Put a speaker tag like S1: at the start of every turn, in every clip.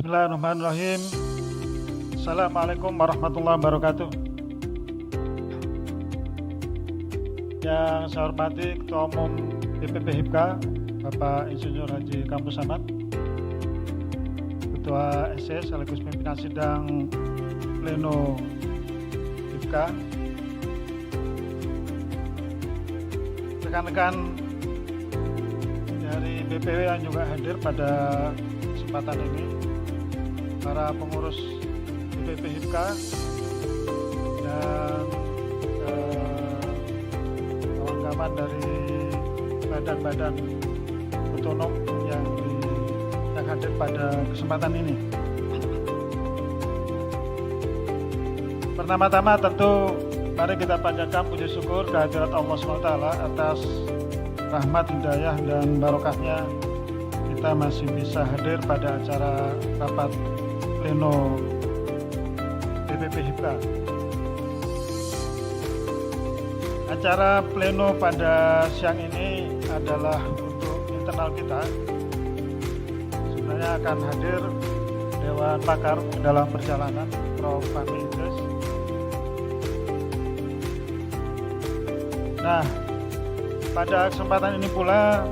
S1: Bismillahirrahmanirrahim. Assalamualaikum warahmatullahi wabarakatuh. Yang saya hormati Ketua Umum DPP HIPKA, Bapak Insinyur Haji Kampus Ahmad, Ketua SC sekaligus pimpinan sidang Pleno HIPKA, rekan-rekan dari BPW yang juga hadir pada kesempatan ini, para pengurus DPP HIPKA dan kawan-kawan dari badan-badan otonom yang hadir pada kesempatan ini. Pertama-tama tentu mari kita panjatkan puji syukur kehadirat Allah SWT atas rahmat, hidayah, dan barokahnya kita masih bisa hadir pada acara rapat pleno DPP HIPKA. Acara pleno pada siang ini adalah untuk internal kita. Sebenarnya akan hadir Dewan Pakar dalam Perjalanan, Prof. Fahmi Idris. Nah, pada kesempatan ini pula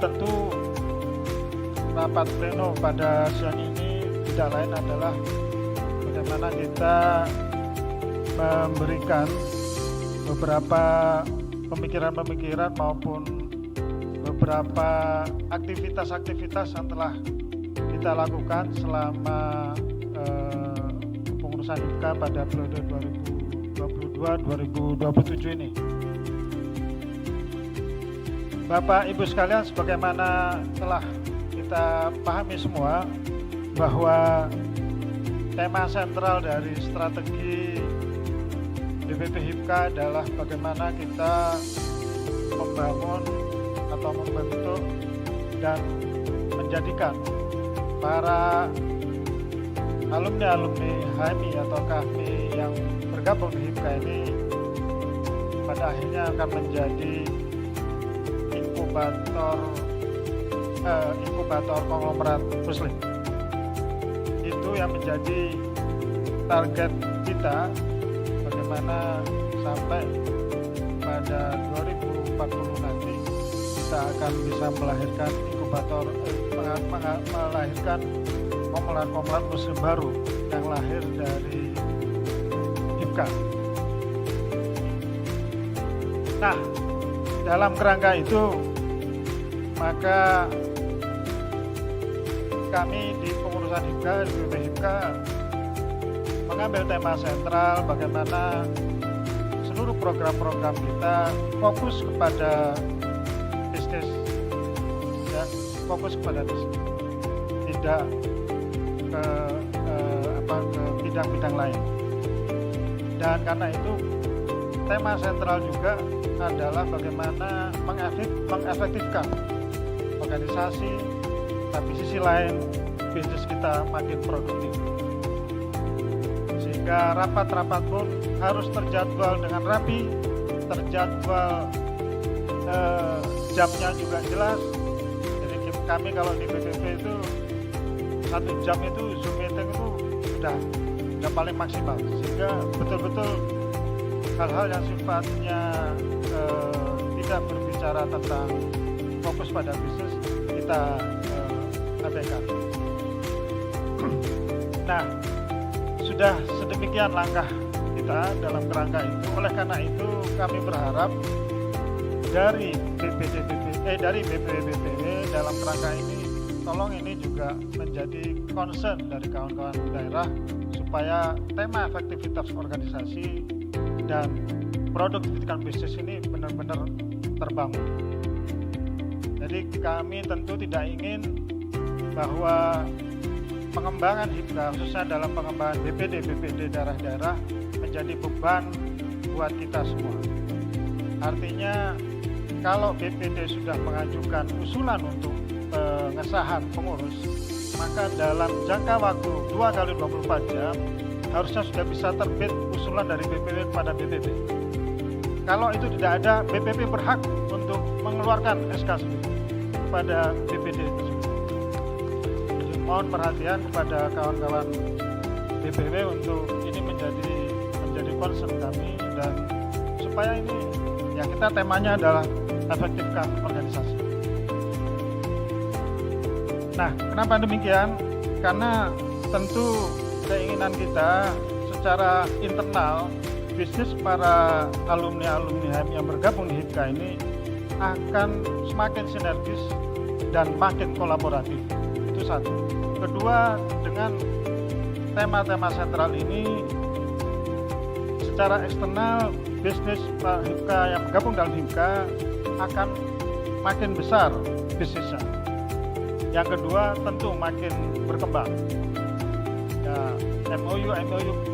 S1: tentu rapat pleno pada siang ini tidak lain adalah bagaimana kita memberikan beberapa pemikiran-pemikiran maupun beberapa aktivitas-aktivitas yang telah kita lakukan selama kepengurusan HIPKA pada periode 2022-2027 ini. Bapak Ibu sekalian, sebagaimana telah kita pahami semua bahwa tema sentral dari strategi DPP HIPKA adalah bagaimana kita membangun atau membentuk dan menjadikan para alumni-alumni HMI atau KHMI yang bergabung di HIPKA ini pada akhirnya akan menjadi inkubator konglomerat muslim. Itu yang menjadi target kita, bagaimana sampai pada 2040 nanti kita akan bisa melahirkan melahirkan konglomerat muslim baru yang lahir dari HIPKA. Nah, dalam kerangka itu maka kami di pengurusan HIPKA, di BPP HIPKA mengambil tema sentral bagaimana seluruh program-program kita fokus kepada bisnis, ya, fokus kepada bisnis, tidak ke bidang-bidang lain. Dan karena itu tema sentral juga adalah bagaimana mengefektifkan organisasi, tapi sisi lain bisnis kita makin produktif. Sehingga rapat-rapat pun harus terjadwal dengan rapi, terjadwal jamnya juga jelas. Jadi kami kalau di BPP itu 1 jam itu Zoom meeting itu sudah paling maksimal, sehingga betul-betul hal-hal yang sifatnya tidak berbicara tentang fokus pada bisnis kita abaikan. Nah, sudah sedemikian langkah kita dalam kerangka itu. Oleh karena itu kami berharap dari BPW dalam kerangka ini, tolong ini juga menjadi concern dari kawan-kawan daerah supaya tema efektivitas organisasi dan produktivitas bisnis ini benar-benar terbangun. Jadi kami tentu tidak ingin bahwa pengembangan HIPKA, khususnya dalam pengembangan BPD daerah-daerah, menjadi beban buat kita semua. Artinya kalau BPD sudah mengajukan usulan untuk pengesahan pengurus, maka dalam jangka waktu 2x24 jam harusnya sudah bisa terbit usulan dari BPW kepada BPP. Kalau itu tidak ada, BPP berhak untuk mengeluarkan SK sendiri kepada BPD tersebut. mohon perhatian kepada kawan-kawan BPW untuk ini menjadi concern kami, dan supaya ini ya kita temanya adalah efektifkan organisasi. Nah, kenapa demikian? Karena tentu keinginan kita secara internal, bisnis para alumni-alumni HM yang bergabung di HIPKA ini akan semakin sinergis dan makin kolaboratif. Itu satu. Kedua, dengan tema-tema sentral ini, secara eksternal bisnis HIPKA yang bergabung dalam HIPKA akan makin besar bisnisnya. Yang kedua, tentu makin berkembang. Ya, MOU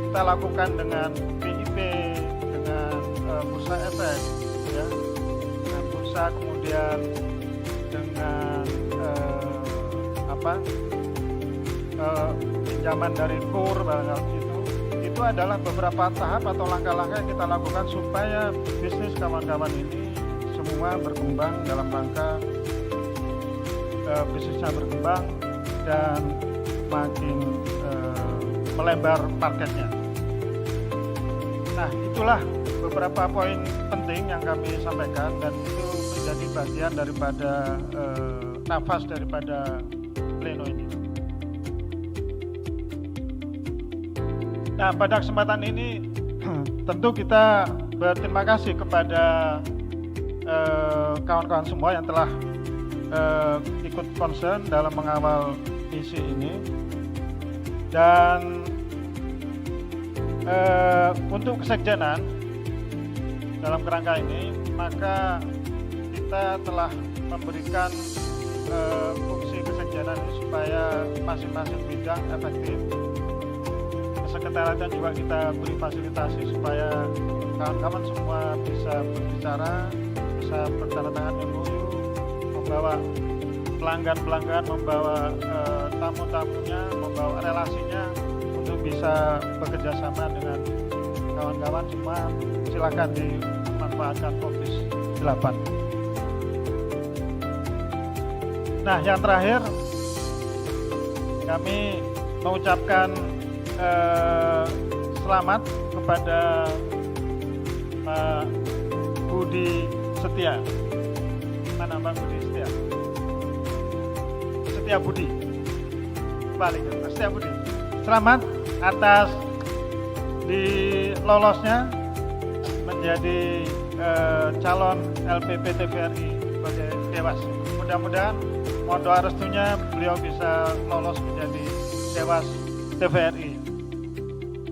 S1: kita lakukan dengan BIP, dengan Bursa Efek, ya, dengan bursa, kemudian dengan pinjaman dari KUR, itu adalah beberapa tahap atau langkah-langkah yang kita lakukan supaya bisnis kawan-kawan ini semua berkembang dalam rangka bisnisnya berkembang dan makin melebar marketnya. Nah, itulah beberapa poin penting yang kami sampaikan, dan itu menjadi bagian daripada nafas daripada pleno ini. Nah, pada kesempatan ini tentu kita berterima kasih kepada kawan-kawan semua yang telah ikut concern dalam mengawal misi ini, dan untuk kesekjenan dalam kerangka ini, maka kita telah memberikan fungsi kesekjenan ini supaya masing-masing bidang efektif. Kesekretariatan juga kita beri fasilitasi supaya kawan-kawan semua bisa berbicara, bisa bertanda-tangan MOU, membawa pelanggan-pelanggan, membawa tamu-tamunya, membawa relasinya untuk bisa bekerja sama dengan kawan-kawan semua. Silakan dimanfaatkan Office 8. Nah, yang terakhir kami mengucapkan selamat kepada Pak Budi Setia. Mana Pak Budi Setia? Setia Budi. Balik ya, Setia Budi. Selamat atas dilolosnya menjadi calon LPP TVRI sebagai Dewas. Mudah-mudahan mohon doa restunya beliau bisa lolos menjadi Dewas TVRI.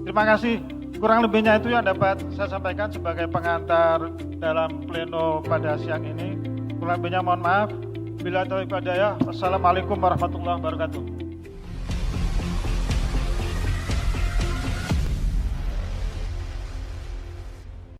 S1: Terima kasih. Kurang lebihnya itu yang dapat saya sampaikan sebagai pengantar dalam pleno pada siang ini. Kurang lebihnya mohon maaf. Bila taufiq wal hidayah. Wassalamualaikum warahmatullahi wabarakatuh.